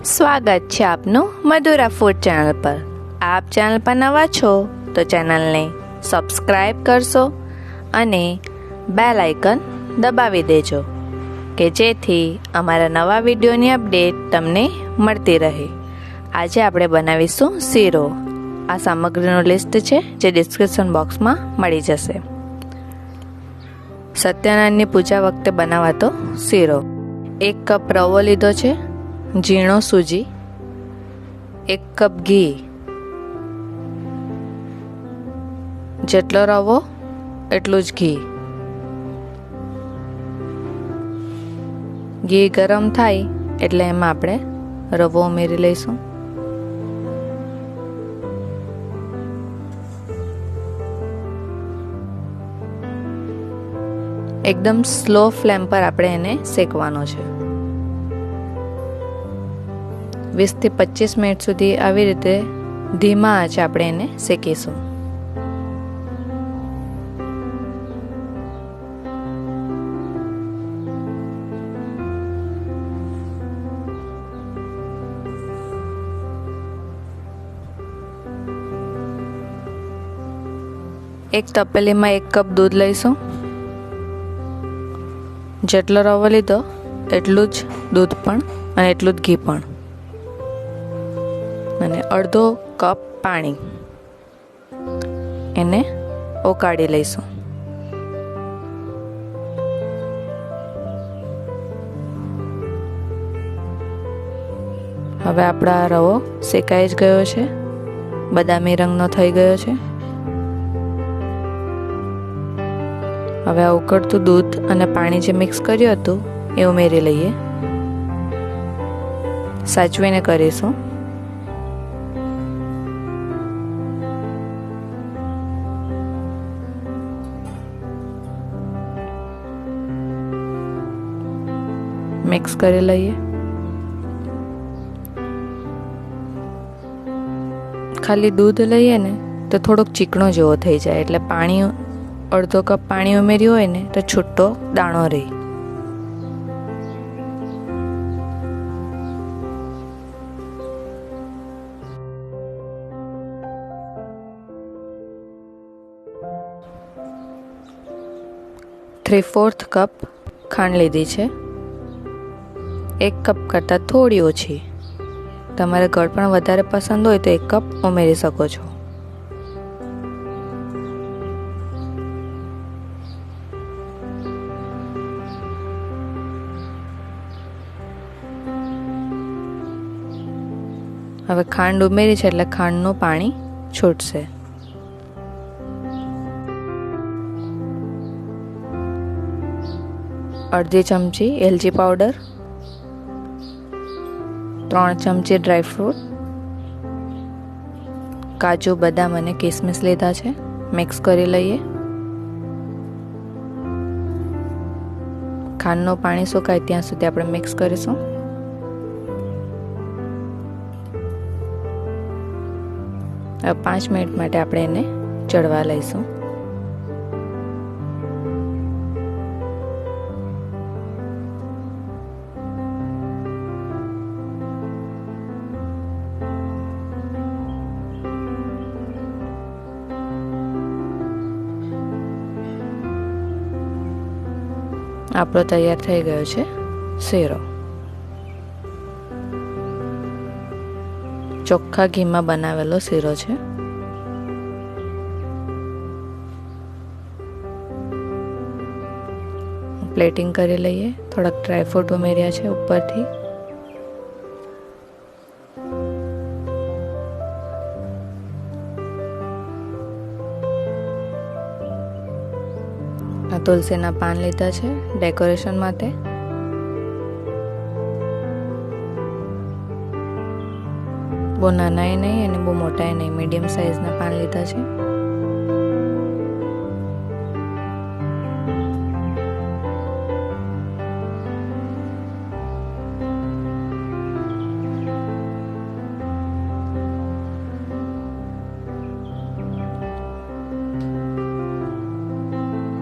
સ્વાગત છે આપનું મધુરા ફૂડ ચેનલ પર। આપ ચેનલ પર નવા છો તો ચેનલને સબસ્ક્રાઈબ કરશો અને બેલ આઇકન દબાવી દેજો કે જેથી અમારા નવા વિડીયોની અપડેટ તમને મળતી રહે। આજે આપણે બનાવીશું શીરો। આ સામગ્રીનું લિસ્ટ છે જે ડિસ્ક્રિપ્શન બોક્સમાં મળી જશે। સત્યનારાયણની પૂજા વખતે બનાવાતો શીરો। 1 કપ રવો લીધો છે, ઝીણો સૂજી, 1 કપ ઘી, જેટલો રવો એટલું જ ઘી। ઘી ગરમ થાય એટલે એમાં આપણે રવો ઉમેરી લઈશું। એકદમ સ્લો ફ્લેમ પર આપણે એને શેકવાનો છે। 20 થી 25 મિનિટ સુધી આવી રીતે ધીમા આંચે આપણે એને શેકીશું। એક તપેલીમાં 1 કપ દૂધ લઈશું। જેટલો રવો લીધો એટલું જ દૂધ પણ અને એટલું જ ઘી પણ, અને અડધો કપ પાણી, એને ઓગાળી લઈશું। હવે આપણો રવો શેકાઈ જ ગયો છે, બદામી રંગનો થઈ ગયો છે। હવે આ ઉકળતું દૂધ અને પાણી જે મિક્સ કર્યું હતું એ ઉમેરી લઈએ। સાચવીને કરીશું। મિક્સ કરી લઈએ। ખાલી દૂધ લઈએ ને તો થોડોક ચીકણો જેવો થઈ જાય, એટલે પાણી અડધો કપ પાણી ઉમેર્યું હોય ને તો છૂટો દાણો રહે। ત્રણ-4 કપ ખાંડ લીધી છે, 1 કપ કરતાં થોડી ઓછી। તમારે ગળ પણ વધારે પસંદ હોય તો 1 કપ ઉમેરી શકો છો। હવે ખાંડ ઉમેરી છે એટલે ખાંડનું પાણી છૂટશે। અડધી ચમચી એલચી પાવડર, 3 ચમચી ડ્રાયફ્રૂટ, કાજુ, બદામ અને કિસમિસ લીધા છે। મિક્સ કરી લઈએ। ખાંડનું પાણી સુકાય ત્યાં સુધી આપણે મિક્સ કરીશું। હવે 5 મિનિટ માટે આપણે એને ચડવા લઈશું। આપણો તૈયાર થઈ ગયો છે શીરો। ચોખ્ખા ઘીમાં બનાવેલો શીરો છે। પ્લેટિંગ કરી લઈએ। થોડાક ડ્રાયફ્રૂટ ઉમેર્યા છે ઉપરથી। આ તુલસીના પાન લીધા છે ડેકોરેશન માટે। બહુ નાના નહીં અને બહુ મોટા નહીં, મીડિયમ સાઇઝના પાન લીધા છે।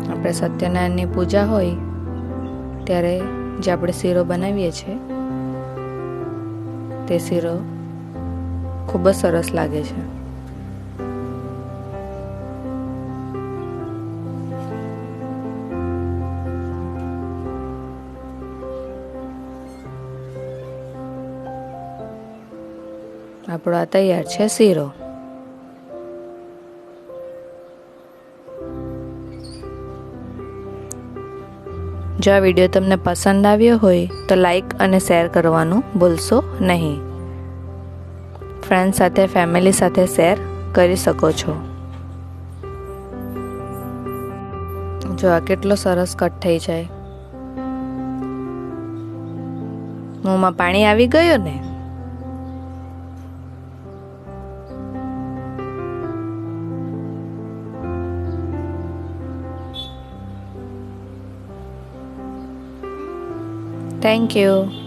આપણે સત્યનારાયણની પૂજા હોય ત્યારે જે આપણે શીરો બનાવીએ છીએ તે શીરો ખૂબ જ સરસ લાગે છે. આપણો આ તૈયાર છે શીરો. જો આ વિડીયો તમને પસંદ આવ્યો હોય તો લાઈક અને શેર કરવાનું ભૂલશો નહીં. ફ્રેન્ડ સાથે, ફેમિલી સાથે શેર કરી શકો છો. જો આ કેટલો સરસ કટ થઈ જાય. મોંમાં પાણી આવી ગયું ને. Thank you.